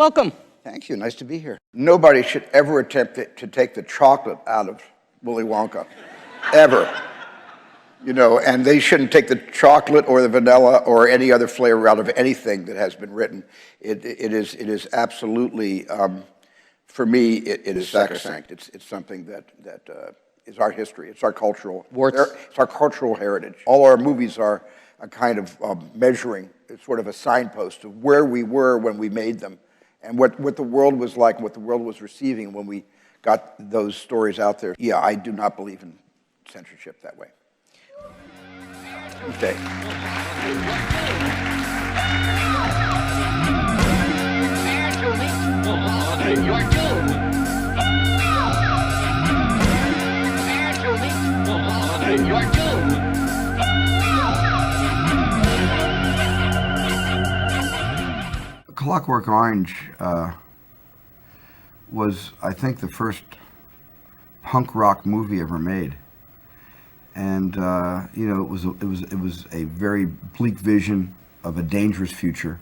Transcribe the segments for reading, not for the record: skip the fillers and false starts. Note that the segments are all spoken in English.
Welcome. Thank you. Nice to be here. Nobody should ever attempt to take the chocolate out of Willy Wonka, ever. You know, and they shouldn't take the chocolate or the vanilla or any other flavor out of anything that has been written. It is absolutely, for me, it is sacrosanct. It's something that is our history. It's our cultural. It's our cultural heritage. All our movies are a kind of measuring. It's sort of a signpost of where we were when we made them, and what the world was like, what the world was receiving when we got those stories out there. Yeah, I do not believe in censorship that way. Okay. Clockwork Orange was, I think, the first punk rock movie ever made. And you know, it was a very bleak vision of a dangerous future,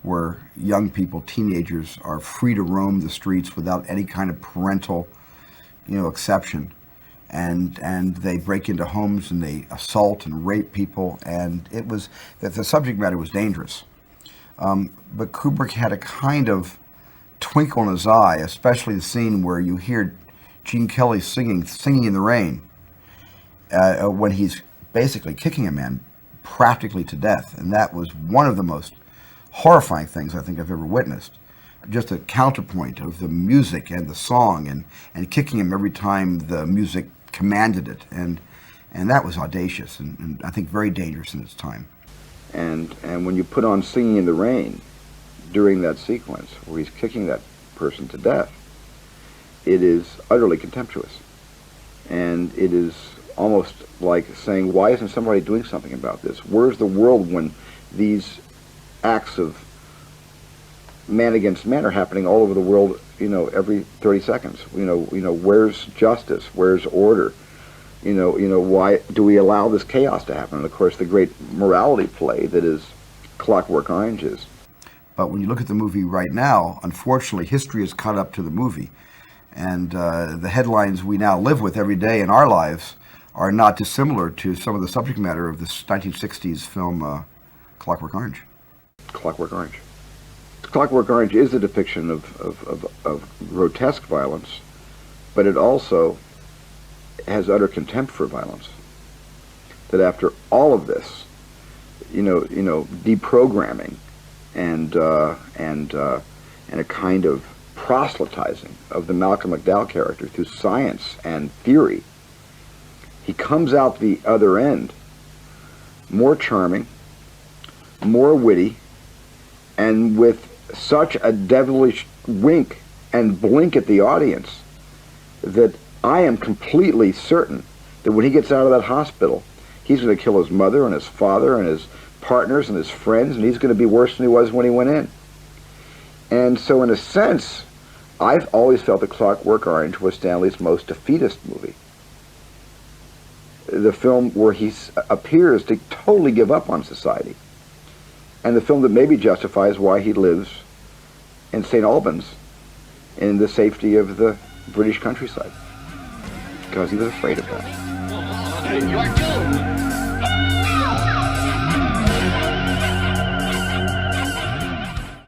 where young people, teenagers, are free to roam the streets without any kind of parental, exception, and they break into homes and they assault and rape people, and it was that the subject matter was dangerous. But Kubrick had a kind of twinkle in his eye, especially the scene where you hear Gene Kelly singing in the rain. When he's basically kicking a man practically to death. And that was one of the most horrifying things I think I've ever witnessed. Just a counterpoint of the music and the song and kicking him every time the music commanded it. And that was audacious and I think very dangerous in its time. And when you put on Singing in the Rain during that sequence where he's kicking that person to death, it is utterly contemptuous. And it is almost like saying, why isn't somebody doing something about this? Where's the world when these acts of man against man are happening all over the world, every 30 seconds? Where's justice? Where's order? Why do we allow this chaos to happen? And of course, the great morality play that is Clockwork Orange is. But when you look at the movie right now, unfortunately, history is caught up to the movie. And the headlines we now live with every day in our lives are not dissimilar to some of the subject matter of this 1960s film, Clockwork Orange. Clockwork Orange. Clockwork Orange is a depiction of grotesque violence, but it also has utter contempt for violence. That after all of this, deprogramming and a kind of proselytizing of the Malcolm McDowell character through science and theory, he comes out the other end more charming, more witty, and with such a devilish wink and blink at the audience that I am completely certain that when he gets out of that hospital, he's going to kill his mother and his father and his partners and his friends, and he's going to be worse than he was when he went in. And so in a sense, I've always felt that Clockwork Orange was Stanley's most defeatist movie. The film where he appears to totally give up on society. And the film that maybe justifies why he lives in St. Albans in the safety of the British countryside. Because he was afraid of that.